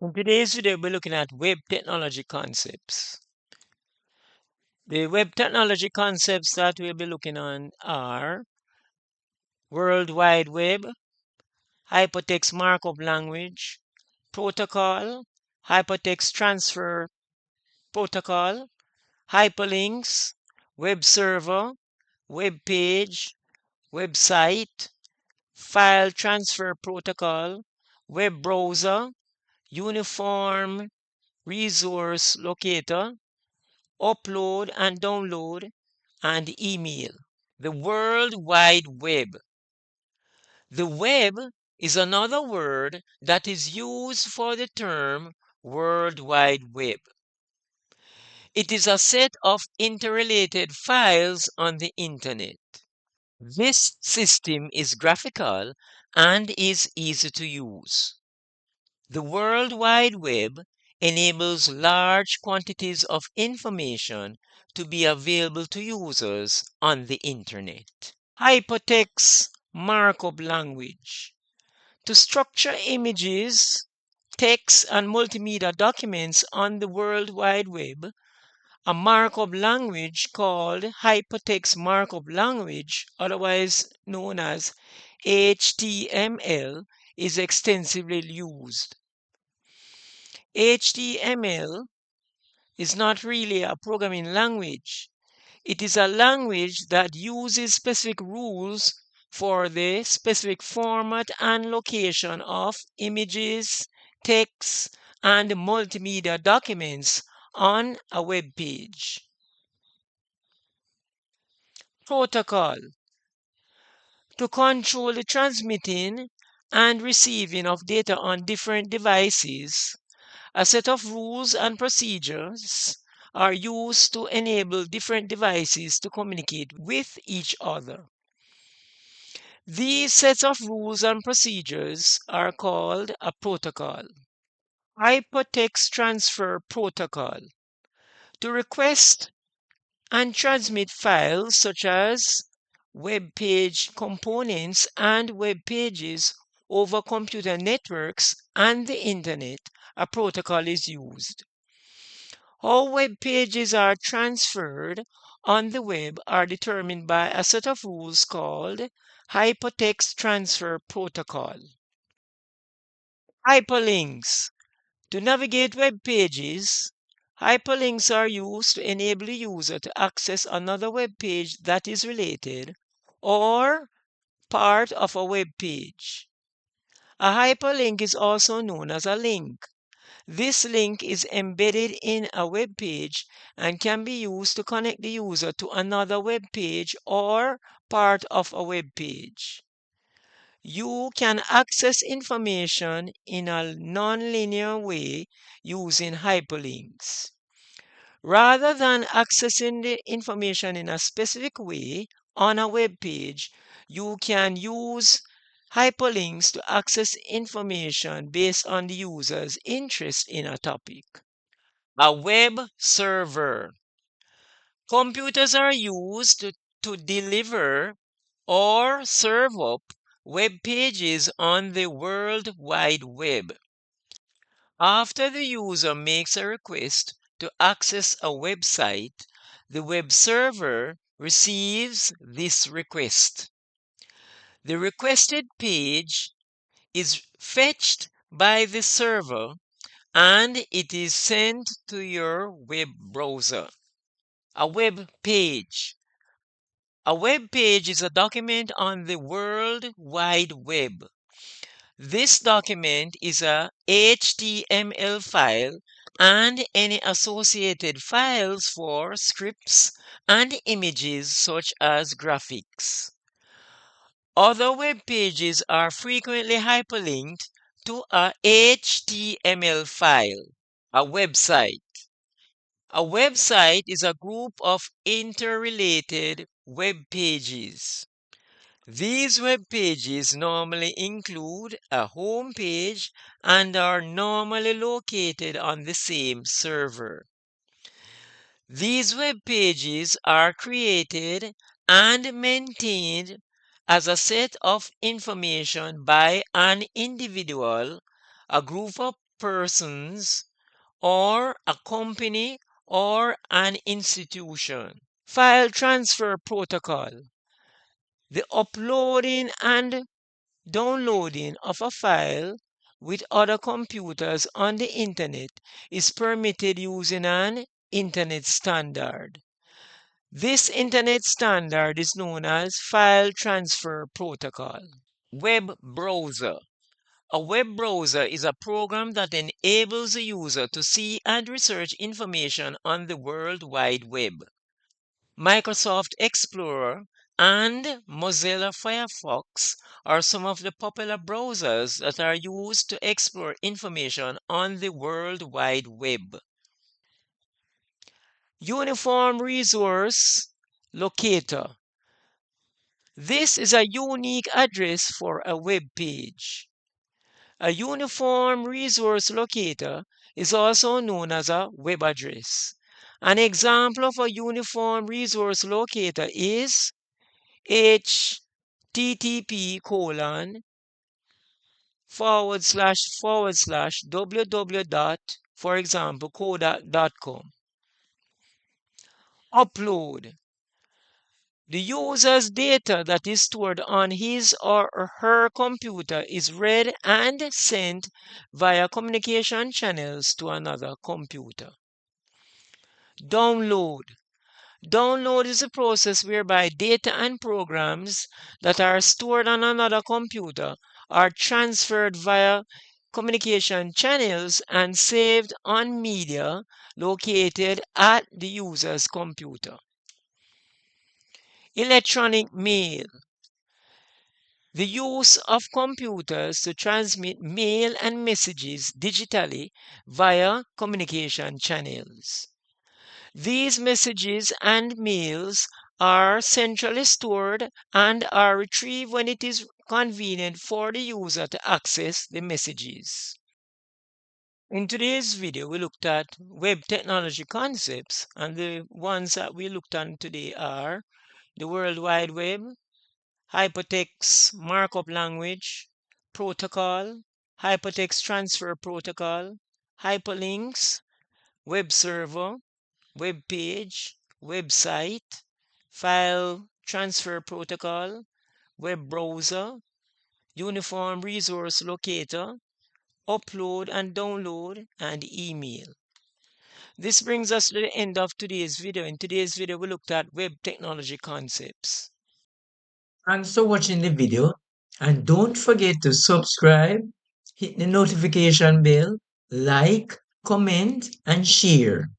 In today's video, we're looking at web technology concepts. The web technology concepts that we'll be looking on are World Wide Web, Hypertext Markup Language, Protocol, Hypertext Transfer Protocol, Hyperlinks, Web Server, Web Page, Website, File Transfer Protocol, Web Browser, Uniform Resource Locator, upload and download, and email. The World Wide Web. The web is another word that is used for the term World Wide Web. It is a set of interrelated files on the internet. This system is graphical and is easy to use. The World Wide Web enables large quantities of information to be available to users on the internet. Hypertext markup language. To structure images, text, and multimedia documents on the World Wide Web, a markup language called Hypertext Markup Language, otherwise known as HTML, is extensively used. HTML is not really a programming language. It is a language that uses specific rules for the specific format and location of images, text, and multimedia documents on a web page. Protocol. To control the transmitting and receiving of data on different devices, a set of rules and procedures are used to enable different devices to communicate with each other. These sets of rules and procedures are called a protocol. Hypertext Transfer Protocol. To request and transmit files such as web page components and web pages over computer networks and the internet, a protocol is used. How web pages are transferred on the web are determined by a set of rules called Hypertext Transfer Protocol. Hyperlinks. To navigate web pages, hyperlinks are used to enable the user to access another web page that is related or part of a web page. A hyperlink is also known as a link. This link is embedded in a web page and can be used to connect the user to another web page or part of a web page. You can access information in a nonlinear way using hyperlinks. Rather than accessing the information in a specific way on a web page, you can use hyperlinks to access information based on the user's interest in a topic. A web server. Computers are used to deliver or serve up web pages on the World Wide Web. After the user makes a request to access a website, the web server receives this request. The requested page is fetched by the server and it is sent to your web browser. A web page. A web page is a document on the World Wide Web. This document is a HTML file and any associated files for scripts and images such as graphics. Other web pages are frequently hyperlinked to a HTML file. A website. A website is a group of interrelated web pages. These web pages normally include a home page and are normally located on the same server. These web pages are created and maintained as a set of information by an individual, a group of persons or a company or an institution. File transfer protocol. The uploading and downloading of a file with other computers on the internet is permitted using an internet standard. This internet standard is known as File Transfer Protocol. Web browser. A web browser is a program that enables the user to see and research information on the World Wide Web. Microsoft Explorer and Mozilla Firefox are some of the popular browsers that are used to explore information on the World Wide Web. Uniform Resource Locator. This is a unique address for a web page. A uniform resource locator is also known as a web address. An example of a uniform resource locator is http://www. For example, coda.com. Upload. The user's data that is stored on his or her computer is read and sent via communication channels to another computer. Download. Download is a process whereby data and programs that are stored on another computer are transferred via communication channels and saved on media located at the user's computer. Electronic mail. The use of computers to transmit mail and messages digitally via communication channels. These messages and mails are centrally stored and are retrieved when it is convenient for the user to access the messages. In today's video, we looked at web technology concepts, and the ones that we looked at today are the World Wide Web, Hypertext Markup Language, Protocol, Hypertext Transfer Protocol, Hyperlinks, Web Server, Web Page, Website, File Transfer Protocol, Web Browser, Uniform Resource Locator, Upload and Download, and Email. This brings us to the end of today's video. In today's video, we looked at web technology concepts. Thanks for watching the video, and don't forget to subscribe, hit the notification bell, like, comment, and share.